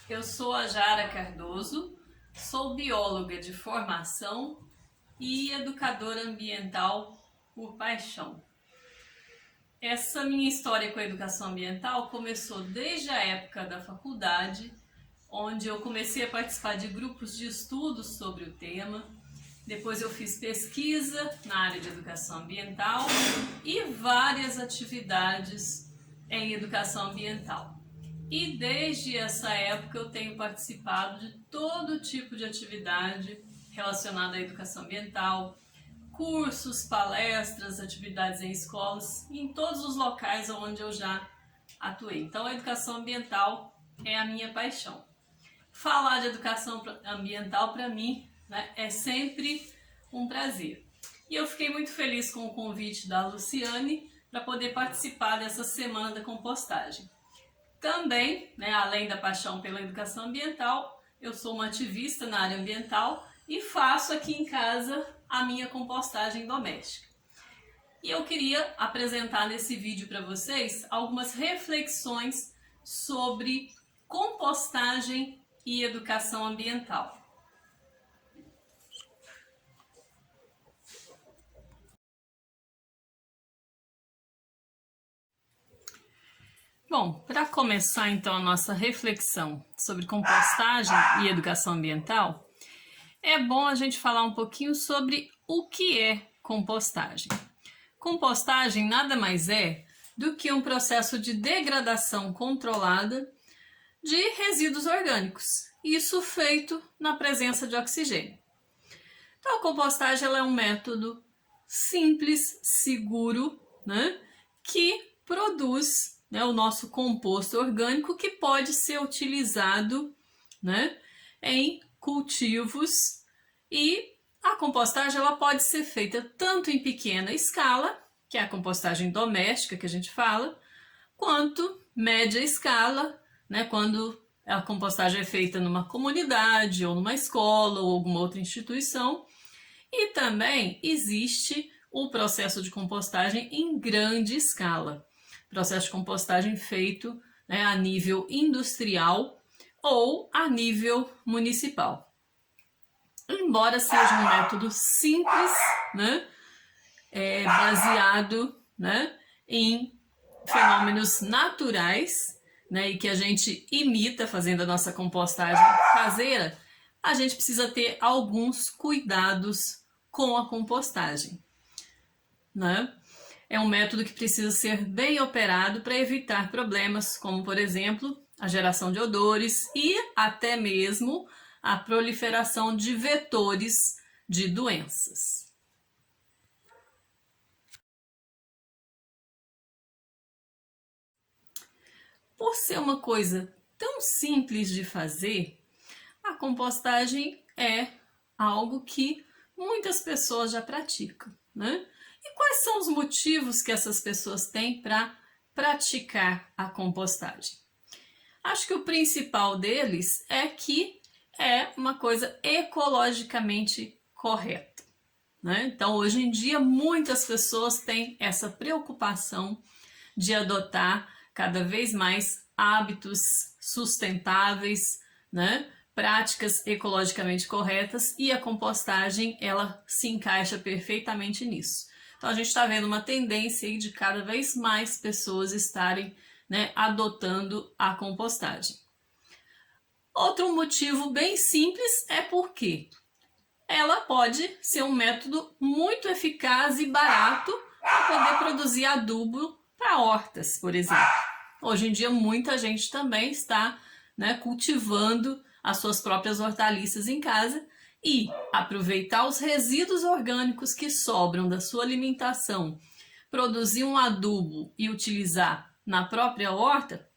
Eu sou a Jara Cardoso, sou bióloga de formação e educadora ambiental por paixão. Essa minha história com a educação ambiental começou desde a época da faculdade, onde eu comecei a participar de grupos de estudos sobre o tema. Depois eu fiz pesquisa na área de educação ambiental e várias atividades em educação ambiental. E desde essa época eu tenho participado de todo tipo de atividade relacionada à educação ambiental, cursos, palestras, atividades em escolas e em todos os locais onde eu já atuei. Então a educação ambiental é a minha paixão. Falar de educação ambiental para mim, né, é sempre um prazer. E eu fiquei muito feliz com o convite da Luciane para poder participar dessa semana da compostagem. Também, né, além da paixão pela educação ambiental, eu sou uma ativista na área ambiental e faço aqui em casa a minha compostagem doméstica. E eu queria apresentar nesse vídeo para vocês algumas reflexões sobre compostagem e educação ambiental. Bom, para começar então a nossa reflexão sobre compostagem e educação ambiental, é bom a gente falar um pouquinho sobre o que é compostagem. Compostagem nada mais é do que um processo de degradação controlada de resíduos orgânicos, isso feito na presença de oxigênio. Então a compostagem ela é um método simples, seguro, né, que produz, né, o nosso composto orgânico que pode ser utilizado, né, em cultivos, e a compostagem ela pode ser feita tanto em pequena escala, que é a compostagem doméstica que a gente fala, quanto média escala, né, quando a compostagem é feita numa comunidade ou numa escola ou alguma outra instituição. E também existe o processo de compostagem em grande escala, processo de compostagem feito, né, a nível industrial ou a nível municipal. Embora seja um método simples, né, baseado, né, em fenômenos naturais, né, e que a gente imita fazendo a nossa compostagem caseira, a gente precisa ter alguns cuidados com a compostagem, né? É um método que precisa ser bem operado para evitar problemas como, por exemplo, a geração de odores e até mesmo a proliferação de vetores de doenças. Por ser uma coisa tão simples de fazer, a compostagem é algo que muitas pessoas já praticam, né? E quais são os motivos que essas pessoas têm para praticar a compostagem? Acho que o principal deles é que é uma coisa ecologicamente correta, né? Então, hoje em dia, muitas pessoas têm essa preocupação de adotar cada vez mais hábitos sustentáveis, né? Práticas ecologicamente corretas, e a compostagem ela se encaixa perfeitamente nisso. Então a gente está vendo uma tendência aí de cada vez mais pessoas estarem, né, adotando a compostagem. Outro motivo bem simples é porque ela pode ser um método muito eficaz e barato para poder produzir adubo para hortas, por exemplo. Hoje em dia muita gente também está, né, cultivando as suas próprias hortaliças em casa, e aproveitar os resíduos orgânicos que sobram da sua alimentação, produzir um adubo e utilizar na própria horta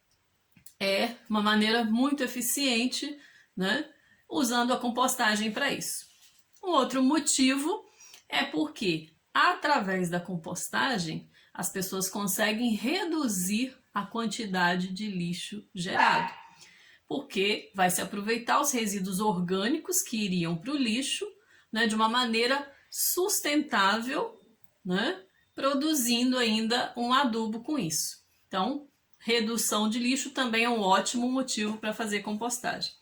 é uma maneira muito eficiente, né, usando a compostagem para isso. Um outro motivo é porque, através da compostagem, as pessoas conseguem reduzir a quantidade de lixo gerado, porque vai se aproveitar os resíduos orgânicos que iriam para o lixo, né, de uma maneira sustentável, né, produzindo ainda um adubo com isso. Então, redução de lixo também é um ótimo motivo para fazer compostagem.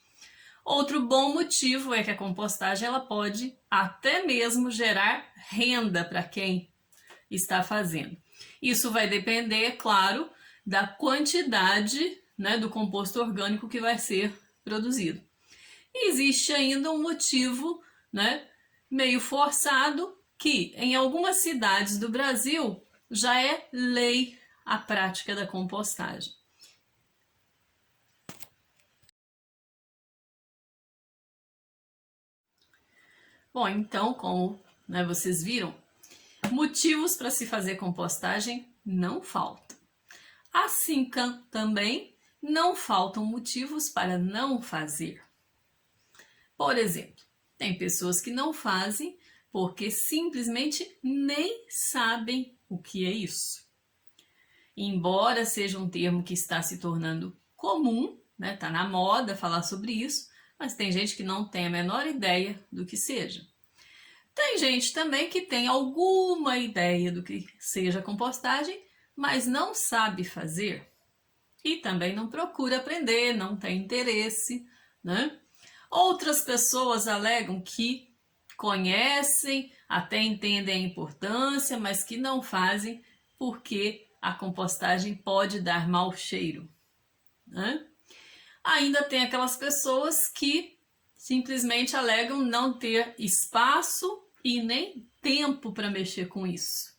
Outro bom motivo é que a compostagem ela pode até mesmo gerar renda para quem está fazendo. Isso vai depender, claro, da quantidade, né, do composto orgânico que vai ser produzido. E existe ainda um motivo, né, meio forçado, que em algumas cidades do Brasil já é lei a prática da compostagem. Bom, então, como, né, vocês viram, motivos para se fazer compostagem não faltam. Assim também não faltam motivos para não fazer. Por exemplo, tem pessoas que não fazem porque simplesmente nem sabem o que é isso. Embora seja um termo que está se tornando comum, né, tá na moda falar sobre isso, mas tem gente que não tem a menor ideia do que seja. Tem gente também que tem alguma ideia do que seja compostagem, mas não sabe fazer. E também não procura aprender, não tem interesse, né? Outras pessoas alegam que conhecem, até entendem a importância, mas que não fazem porque a compostagem pode dar mau cheiro, né? Ainda tem aquelas pessoas que simplesmente alegam não ter espaço e nem tempo para mexer com isso,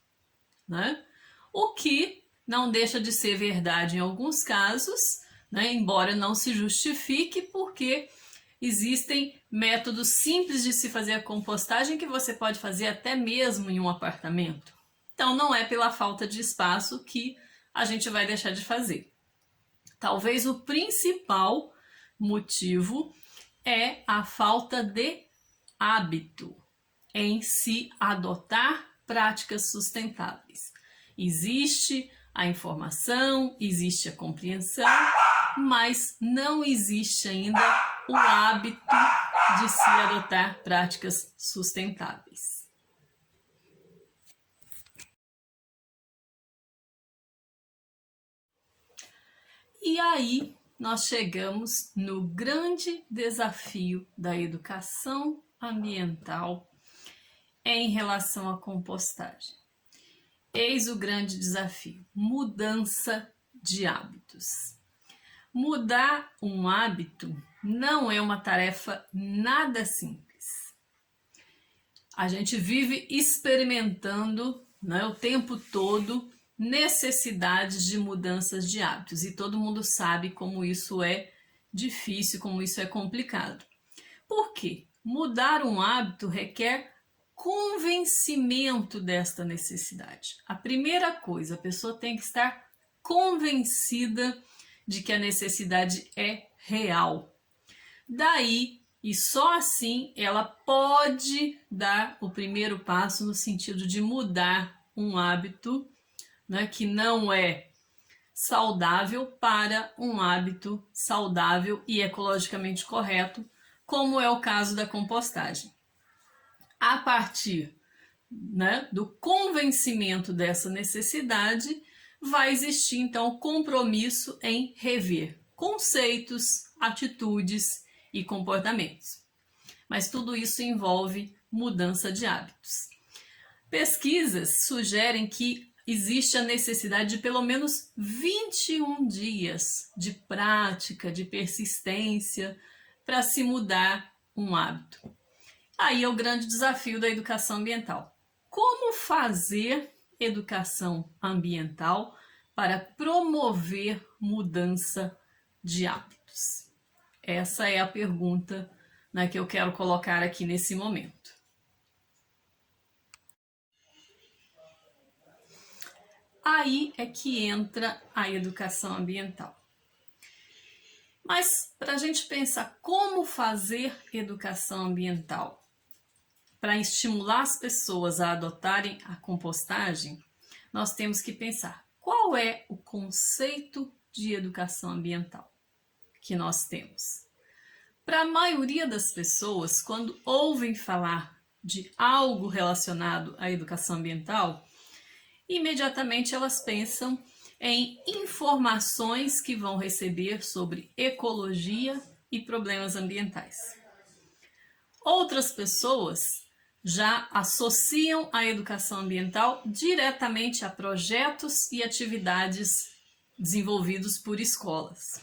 né? O que não deixa de ser verdade em alguns casos, né? Embora não se justifique, porque existem métodos simples de se fazer a compostagem que você pode fazer até mesmo em um apartamento. Então não é pela falta de espaço que a gente vai deixar de fazer. Talvez o principal motivo é a falta de hábito em se adotar práticas sustentáveis. Existe a informação, existe a compreensão, mas não existe ainda o hábito de se adotar práticas sustentáveis. E aí nós chegamos no grande desafio da educação ambiental em relação à compostagem. Eis o grande desafio: mudança de hábitos. Mudar um hábito não é uma tarefa nada simples. A gente vive experimentando, né, o tempo todo necessidades de mudanças de hábitos e todo mundo sabe como isso é difícil, como isso é complicado. Por quê? Mudar um hábito requer convencimento desta necessidade. A primeira coisa, a pessoa tem que estar convencida de que a necessidade é real. Daí, e só assim, ela pode dar o primeiro passo no sentido de mudar um hábito, né, que não é saudável para um hábito saudável e ecologicamente correto, como é o caso da compostagem. A partir, né, do convencimento dessa necessidade, vai existir então o compromisso em rever conceitos, atitudes e comportamentos. Mas tudo isso envolve mudança de hábitos. Pesquisas sugerem que existe a necessidade de pelo menos 21 dias de prática, de persistência, para se mudar um hábito. Aí é o grande desafio da educação ambiental. Como fazer educação ambiental para promover mudança de hábitos? Essa é a pergunta, né, que eu quero colocar aqui nesse momento. Aí é que entra a educação ambiental. Mas para a gente pensar como fazer educação ambiental para estimular as pessoas a adotarem a compostagem, nós temos que pensar qual é o conceito de educação ambiental que nós temos. Para a maioria das pessoas, quando ouvem falar de algo relacionado à educação ambiental, imediatamente elas pensam em informações que vão receber sobre ecologia e problemas ambientais. Outras pessoas já associam a educação ambiental diretamente a projetos e atividades desenvolvidos por escolas.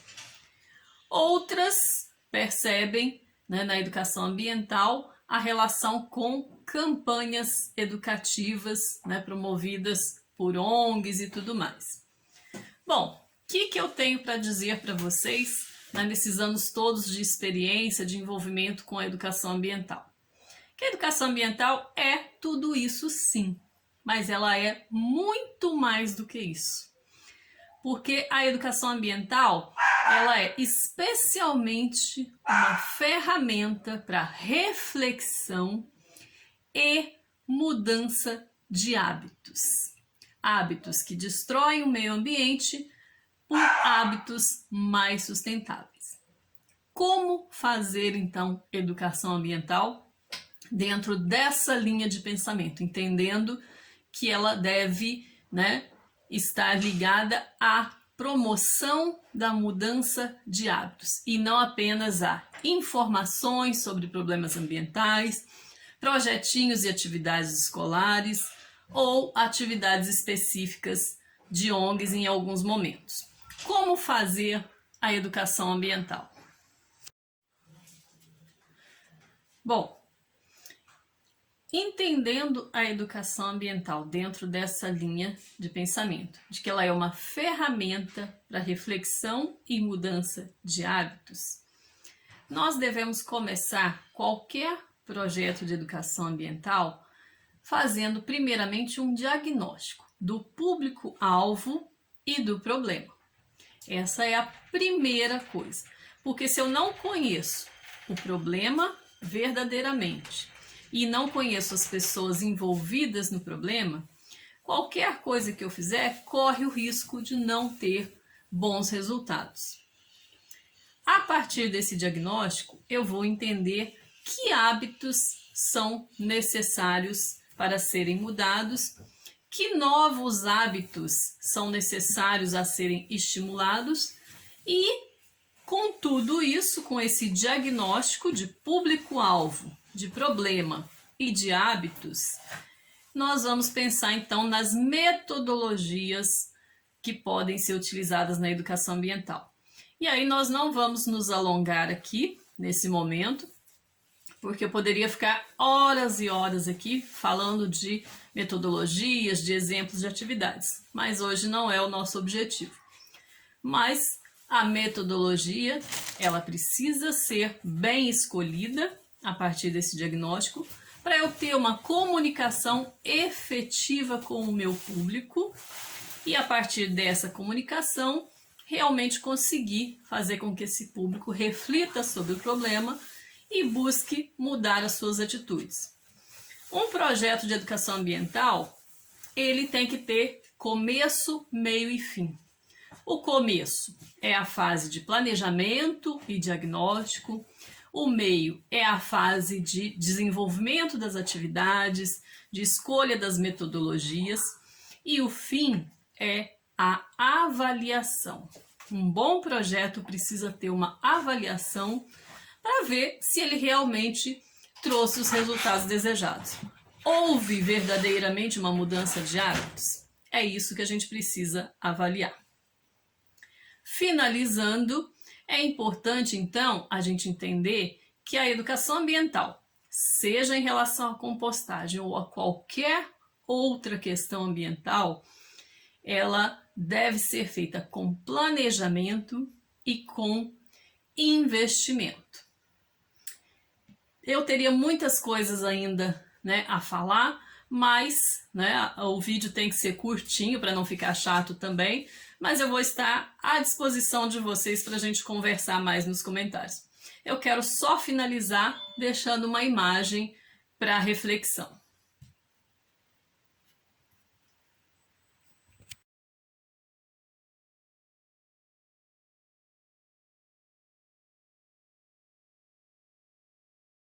Outras percebem, na educação ambiental a relação com campanhas educativas, promovidas por ONGs e tudo mais. Bom, o que eu tenho para dizer para vocês nesses anos todos de experiência, de envolvimento com a educação ambiental? Que a educação ambiental é tudo isso sim, mas ela é muito mais do que isso. Porque a educação ambiental, ela é especialmente uma ferramenta para reflexão e mudança de hábitos. Hábitos que destroem o meio ambiente por hábitos mais sustentáveis. Como fazer, então, educação ambiental dentro dessa linha de pensamento, entendendo que ela deve, estar ligada à promoção da mudança de hábitos e não apenas a informações sobre problemas ambientais, projetinhos e atividades escolares ou atividades específicas de ONGs em alguns momentos. Como fazer a educação ambiental? Bom, entendendo a educação ambiental dentro dessa linha de pensamento, de que ela é uma ferramenta para reflexão e mudança de hábitos, nós devemos começar qualquer projeto de educação ambiental fazendo primeiramente um diagnóstico do público-alvo e do problema. Essa é a primeira coisa, porque se eu não conheço o problema verdadeiramente e não conheço as pessoas envolvidas no problema, qualquer coisa que eu fizer corre o risco de não ter bons resultados. A partir desse diagnóstico, eu vou entender que hábitos são necessários para serem mudados, que novos hábitos são necessários a serem estimulados e, com tudo isso, com esse diagnóstico de público-alvo, de problema e de hábitos, nós vamos pensar então nas metodologias que podem ser utilizadas na educação ambiental. E aí nós não vamos nos alongar aqui nesse momento, porque eu poderia ficar horas e horas aqui falando de metodologias, de exemplos de atividades, mas hoje não é o nosso objetivo. Mas a metodologia, ela precisa ser bem escolhida a partir desse diagnóstico, para eu ter uma comunicação efetiva com o meu público e, a partir dessa comunicação, realmente conseguir fazer com que esse público reflita sobre o problema e busque mudar as suas atitudes. Um projeto de educação ambiental, ele tem que ter começo, meio e fim. O começo é a fase de planejamento e diagnóstico, o meio é a fase de desenvolvimento das atividades, de escolha das metodologias, e o fim é a avaliação. Um bom projeto precisa ter uma avaliação para ver se ele realmente trouxe os resultados desejados. Houve verdadeiramente uma mudança de hábitos? É isso que a gente precisa avaliar. Finalizando, é importante então a gente entender que a educação ambiental, seja em relação à compostagem ou a qualquer outra questão ambiental, ela deve ser feita com planejamento e com investimento. Eu teria muitas coisas ainda, a falar, mas o vídeo tem que ser curtinho para não ficar chato também, mas eu vou estar à disposição de vocês para a gente conversar mais nos comentários. Eu quero só finalizar deixando uma imagem para reflexão.